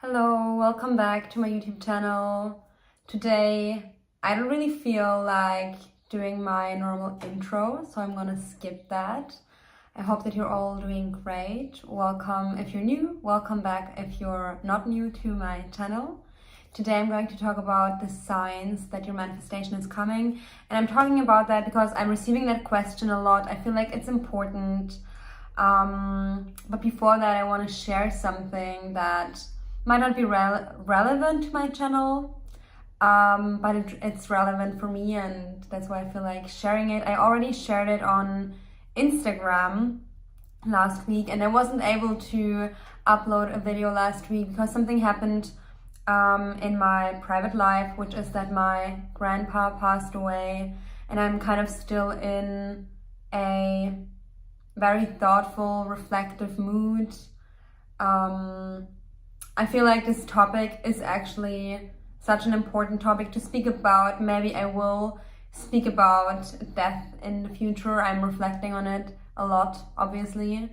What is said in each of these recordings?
Hello, welcome back to my YouTube channel. Today, I don't really feel like doing my normal intro, so I'm gonna skip that. I hope that you're all doing great. Welcome if you're new, welcome back if you're not new to my channel. Today I'm going to talk about the signs that your manifestation is coming, and I'm talking about that because I'm receiving that question a lot. I feel like it's important. But before that, I want to share something that might not be relevant to my channel, but it's relevant for me, and that's why I feel like sharing it. I already shared it on Instagram last week, and I wasn't able to upload a video last week because something happened in my private life, which is that my grandpa passed away, and I'm kind of still in a very thoughtful, reflective mood. I feel like this topic is actually such an important topic to speak about. Maybe I will speak about death in the future. I'm reflecting on it a lot, obviously.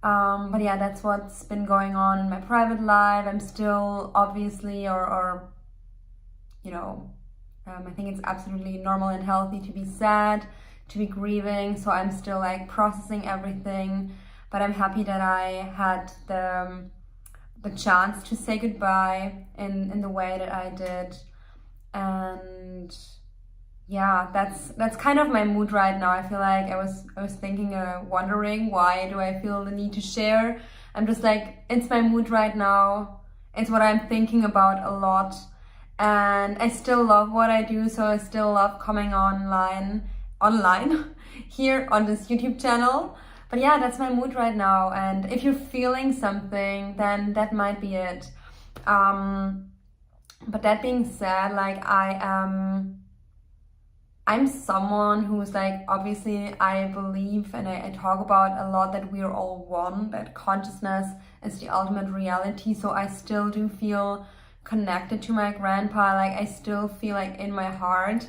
But yeah, that's what's been going on in my private life. I'm still obviously, I think it's absolutely normal and healthy to be sad, to be grieving. So I'm still like processing everything, but I'm happy that I had the chance to say goodbye in the way that I did. And yeah, that's kind of my mood right now. I feel like I was thinking, wondering why do I feel the need to share. I'm just like, it's my mood right now. It's what I'm thinking about a lot, and I still love what I do, so I still love coming online here on this YouTube channel. But yeah, that's my mood right now, and if you're feeling something, then that might be it. But that being said, like I'm someone who's like, obviously I believe and I talk about a lot that we're all one, that consciousness is the ultimate reality. So I still do feel connected to my grandpa. Like I still feel like in my heart,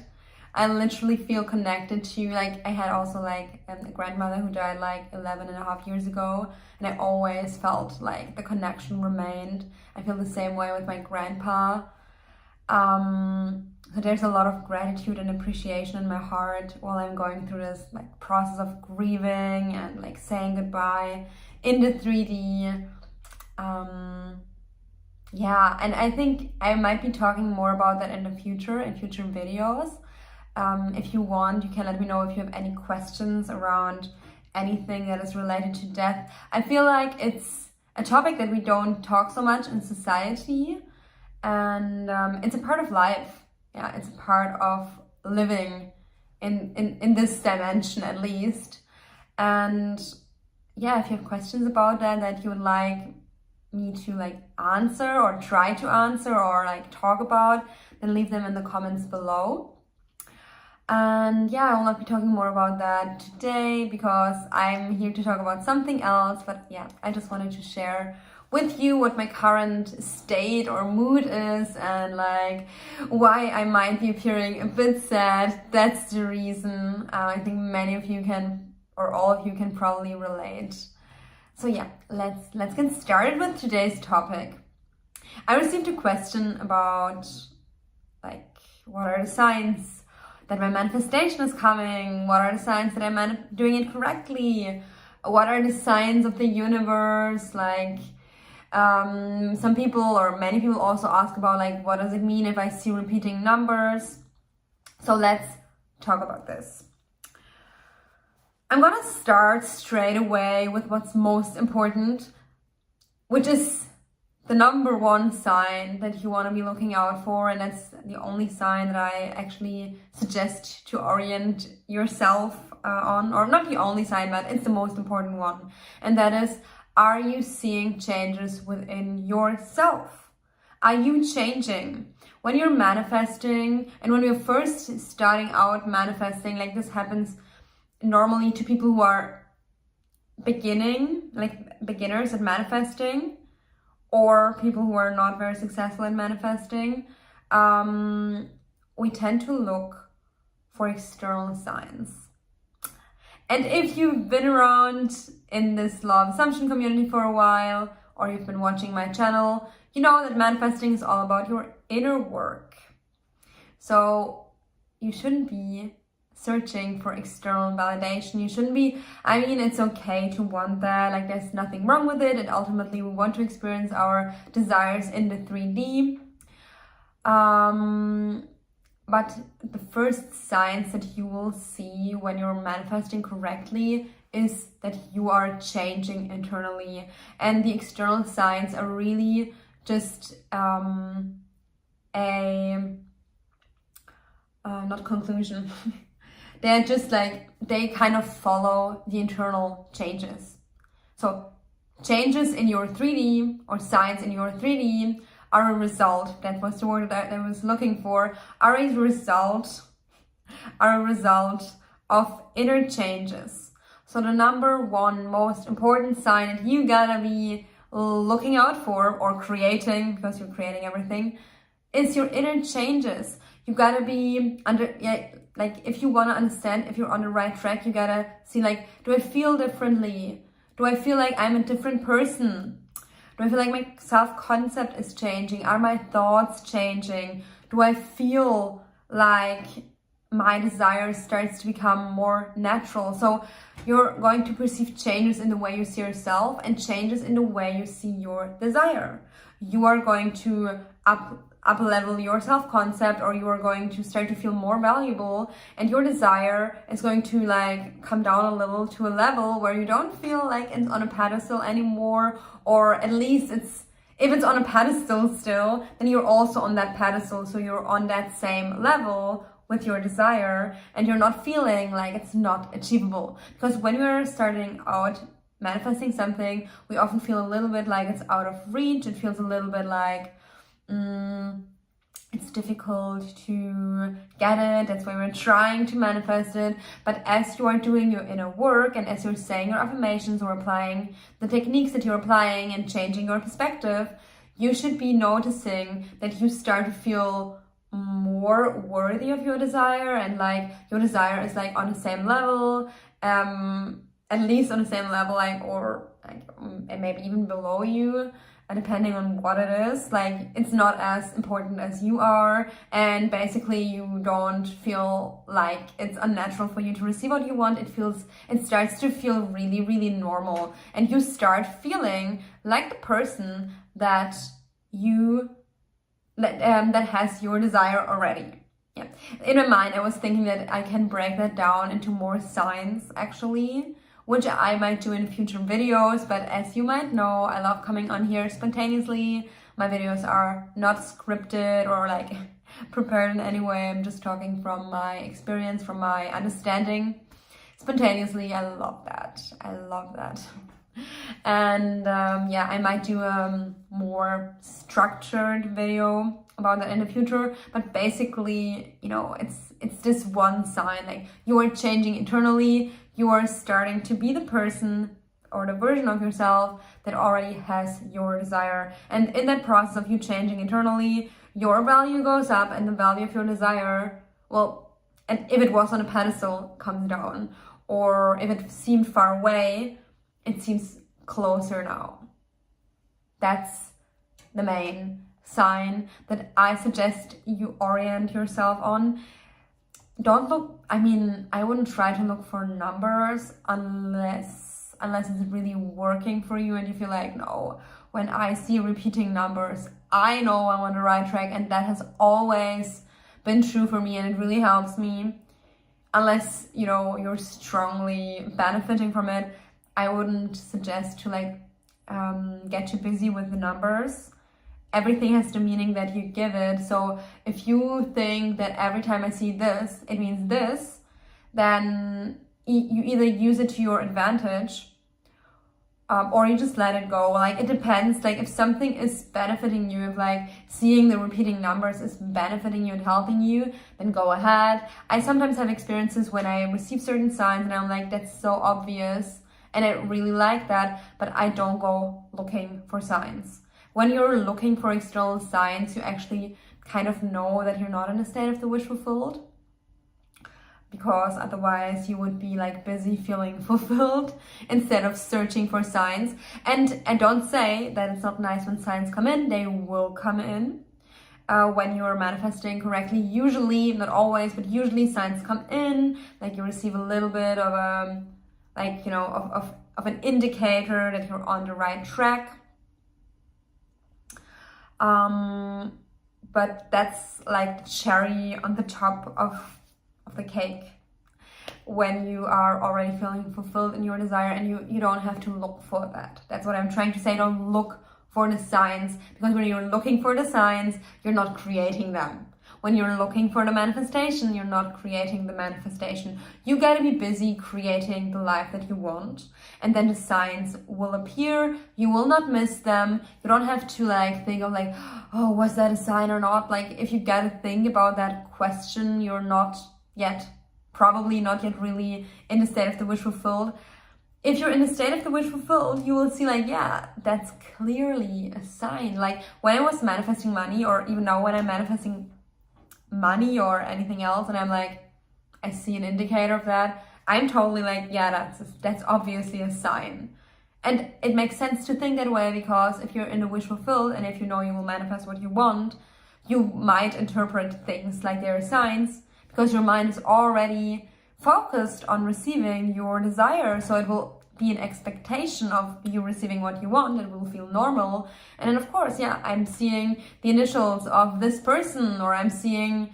I literally feel connected to, like, I had also like a grandmother who died like 11.5 years ago, and I always felt like the connection remained. I feel the same way with my grandpa. So there's a lot of gratitude and appreciation in my heart while I'm going through this like process of grieving and like saying goodbye in the 3D. Yeah, and I think I might be talking more about that in future videos. If you want, you can let me know if you have any questions around anything that is related to death. I feel like it's a topic that we don't talk so much in society, and it's a part of life. Yeah, it's a part of living in this dimension, at least. And yeah, if you have questions about that you would like me to like answer or try to answer or like talk about, then leave them in the comments below. And yeah, I will not be talking more about that today because I'm here to talk about something else. But yeah, I just wanted to share with you what my current state or mood is, and like why I might be appearing a bit sad. That's the reason. I think many of you can, or all of you can probably relate. So yeah, let's get started with today's topic. I received a question about like, what are the signs that my manifestation is coming? What are the signs that I'm doing it correctly? What are the signs of the universe? Like, some people or many people also ask about like, what does it mean if I see repeating numbers? So let's talk about this. I'm gonna start straight away with what's most important, which is the number one sign that you want to be looking out for, and that's the only sign that I actually suggest to orient yourself on, or not the only sign, but it's the most important one, and that is, are you seeing changes within yourself? Are you changing? When you're manifesting, and when you're first starting out manifesting, like this happens normally to people who are beginners at manifesting, or people who are not very successful in manifesting, we tend to look for external signs. And if you've been around in this law of assumption community for a while, or you've been watching my channel, you know that manifesting is all about your inner work. So you shouldn't be searching for external validation. You shouldn't be, I mean, it's okay to want that, like there's nothing wrong with it, and ultimately we want to experience our desires in the 3D. But the first signs that you will see when you're manifesting correctly is that you are changing internally, and the external signs are really just not conclusion. They're just like, they kind of follow the internal changes. So changes in your 3D or signs in your 3D are a result, that was the word that I was looking for, are a result of inner changes. So the number one most important sign that you gotta be looking out for, or creating, because you're creating everything, is your inner changes. You gotta be like, if you want to understand if you're on the right track, you gotta see, like, do I feel differently? Do I feel like I'm a different person? Do I feel like my self-concept is changing? Are my thoughts changing? Do I feel like my desire starts to become more natural? So you're going to perceive changes in the way you see yourself and changes in the way you see your desire. You are going to up level your self-concept, or you are going to start to feel more valuable, and your desire is going to like come down a little to a level where you don't feel like it's on a pedestal anymore, or at least if it's on a pedestal still, then you're also on that pedestal, so you're on that same level with your desire, and you're not feeling like it's not achievable. Because when we're starting out manifesting something, we often feel a little bit like it's out of reach. It feels a little bit like it's difficult to get it. That's why we're trying to manifest it. But as you are doing your inner work, and as you're saying your affirmations or applying the techniques that you're applying and changing your perspective, you should be noticing that you start to feel more worthy of your desire, and like your desire is like on the same level, at least on the same level, like, or like maybe even below you, depending on what it is. Like, it's not as important as you are, and basically you don't feel like it's unnatural for you to receive what you want. It starts to feel really, really normal, and you start feeling like the person that that has your desire already. Yeah, in my mind I was thinking that I can break that down into more signs actually, which I might do in future videos. But as you might know, I love coming on here spontaneously. My videos are not scripted or like prepared in any way. I'm just talking from my experience, from my understanding, spontaneously. I love that. And yeah, I might do a more structured video about that in the future. But basically, you know, it's this one sign, like you are changing internally. You are starting to be the person or the version of yourself that already has your desire. And in that process of you changing internally, your value goes up, and the value of your desire, well, and if it was on a pedestal, comes down. Or if it seemed far away, it seems closer now. That's the main sign that I suggest you orient yourself on. Don't look, I mean, I wouldn't try to look for numbers unless it's really working for you and you feel like, no, when I see repeating numbers, I know I'm on the right track, and that has always been true for me, and it really helps me. Unless, you know, you're strongly benefiting from it, I wouldn't suggest to like get too busy with the numbers. Everything has the meaning that you give it. So if you think that every time I see this, it means this, then you either use it to your advantage or you just let it go. Like, it depends. Like, if something is benefiting you, if like seeing the repeating numbers is benefiting you and helping you, then go ahead. I sometimes have experiences when I receive certain signs and I'm like, that's so obvious, and I really like that, but I don't go looking for signs. When you're looking for external signs, you actually kind of know that you're not in a state of the wish fulfilled, because otherwise you would be like busy feeling fulfilled instead of searching for signs. And don't say that it's not nice when signs come in. They will come in when you're manifesting correctly. Usually, not always, but usually signs come in, like you receive a little bit of a, like, you know, of an indicator that you're on the right track. But that's like the cherry on the top of the cake, when you are already feeling fulfilled in your desire, and you don't have to look for that. That's what I'm trying to say. Don't look for the signs, because when you're looking for the signs, you're not creating them. When you're looking for the manifestation, you're not creating the manifestation. You gotta be busy creating the life that you want, and then the signs will appear. You will not miss them. You don't have to like think of like, oh, was that a sign or not? Like, if you gotta think about that question, you're not yet, probably not yet really in the state of the wish fulfilled. If you're in the state of the wish fulfilled, you will see like, yeah, that's clearly a sign. Like when I was manifesting money, or even now when I'm manifesting money or anything else, and I'm like, I see an indicator of that, I'm totally like, yeah, that's obviously a sign. And it makes sense to think that way, because if you're in the wish fulfilled, and if you know you will manifest what you want, you might interpret things like they're signs, because your mind is already focused on receiving your desire. So it will be an expectation of you receiving what you want. It will feel normal. And then of course, yeah, I'm seeing the initials of this person, or I'm seeing,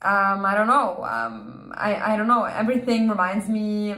I don't know, everything reminds me,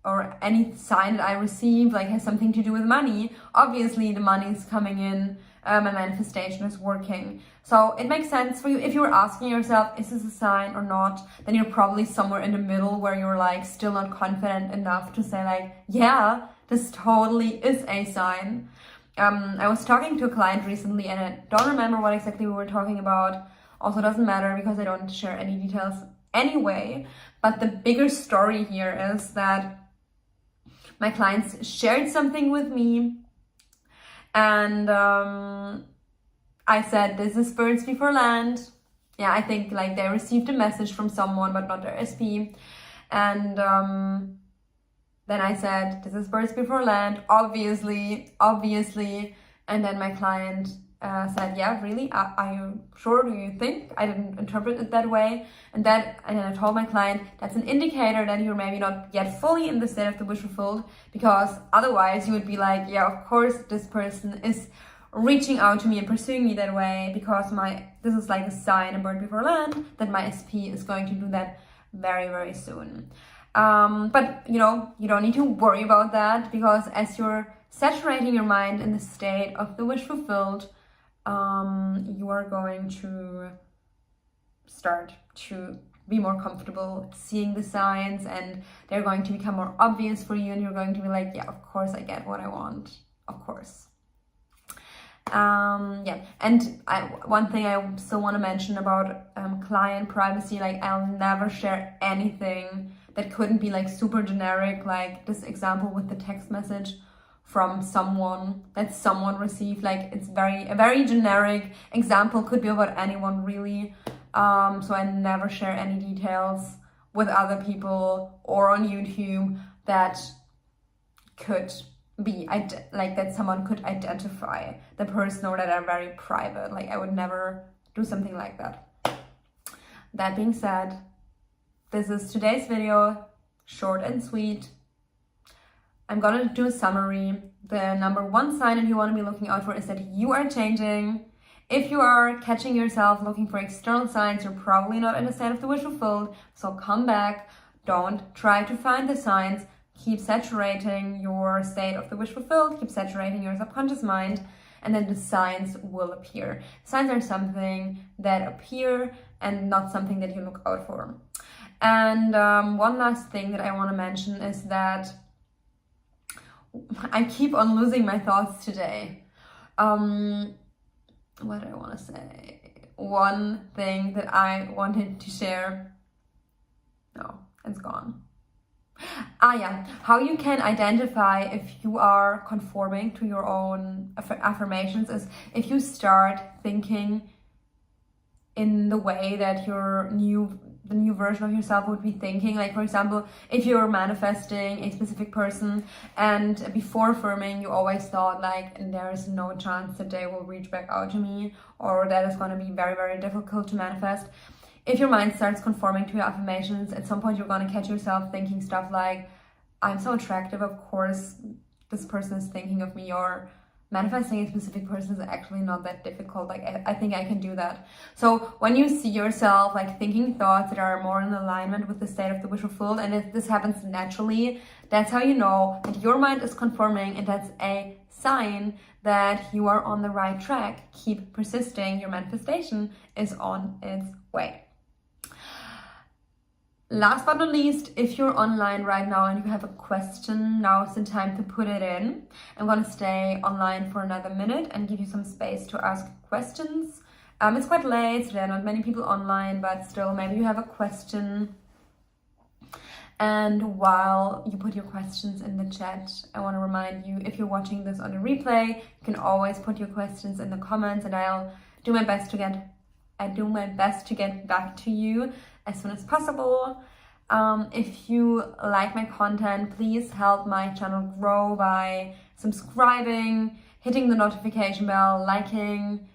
or any sign that I receive like has something to do with money. Obviously the money is coming in, my manifestation is working. So it makes sense for you. If you're asking yourself, is this a sign or not, then you're probably somewhere in the middle, where you're like still not confident enough to say like, yeah, this totally is a sign. I was talking to a client recently, and I don't remember what exactly we were talking about. Also doesn't matter, because I don't share any details anyway. But the bigger story here is that my clients shared something with me, and I said, this is birds before land. Yeah, I think like they received a message from someone, but not their SP. And then I said, this is birds before land, obviously. And then my client said, yeah, really? Are you sure? Do you think? I didn't interpret it that way. And then I told my client, that's an indicator that you're maybe not yet fully in the state of the wish fulfilled, because otherwise you would be like, yeah, of course this person is reaching out to me and pursuing me that way, because this is like a sign, a bird before land, that my SP is going to do that very, very soon. But you know, you don't need to worry about that, because as you're saturating your mind in the state of the wish fulfilled, you are going to start to be more comfortable seeing the signs, and they're going to become more obvious for you, and you're going to be like, yeah, of course I get what I want, of course. Yeah, and one thing I still want to mention about client privacy, like I'll never share anything that couldn't be like super generic, like this example with the text message from someone that someone received. Like it's a very generic example, could be about anyone really. So I never share any details with other people or on YouTube that could be like that someone could identify the person, or that are very private. Like I would never do something like that. That being said, this is today's video, short and sweet. I'm gonna do a summary. The number one sign that you want to be looking out for is that you are changing. If you are catching yourself looking for external signs, you're probably not in the state of the wish fulfilled. So come back. Don't try to find the signs. Keep saturating your state of the wish fulfilled. Keep saturating your subconscious mind, and then the signs will appear. Signs are something that appear and not something that you look out for. And one last thing that I want to mention is that I keep on losing my thoughts today. What do I want to say? One thing that I wanted to share. No, it's gone. Yeah, how you can identify if you are conforming to your own affirmations is if you start thinking in the way that the new version of yourself would be thinking. Like, for example, if you're manifesting a specific person and before affirming you always thought like, there is no chance that they will reach back out to me, or that is going to be very, very difficult to manifest. If your mind starts conforming to your affirmations, at some point you're going to catch yourself thinking stuff like, I'm so attractive, of course this person is thinking of me, or manifesting a specific person is actually not that difficult. Like, I think I can do that. So when you see yourself like thinking thoughts that are more in alignment with the state of the wish fulfilled, and if this happens naturally, that's how you know that your mind is conforming, and that's a sign that you are on the right track. Keep persisting. Your manifestation is on its way. Last but not least, if you're online right now and you have a question, now is the time to put it in. I'm gonna stay online for another minute and give you some space to ask questions. It's quite late, so there are not many people online, but still, maybe you have a question. And while you put your questions in the chat, I want to remind you, if you're watching this on a replay, you can always put your questions in the comments, and I'll do my best to get back to you as soon as possible. If you like my content, please help my channel grow by subscribing, hitting the notification bell, liking,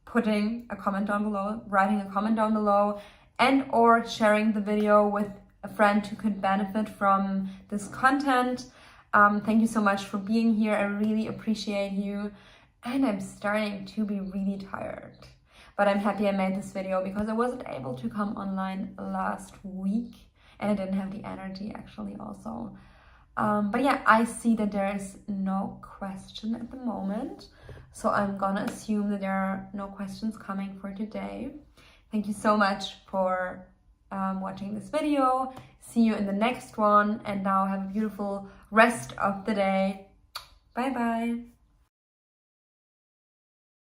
putting a comment down below, writing a comment down below, and or sharing the video with a friend who could benefit from this content. Thank you so much for being here. I really appreciate you, and I'm starting to be really tired. But I'm happy I made this video because I wasn't able to come online last week, and I didn't have the energy actually also. But yeah, I see that there is no question at the moment, so I'm gonna assume that there are no questions coming for today. Thank you so much for watching this video. See you in the next one, and now have a beautiful rest of the day. Bye bye.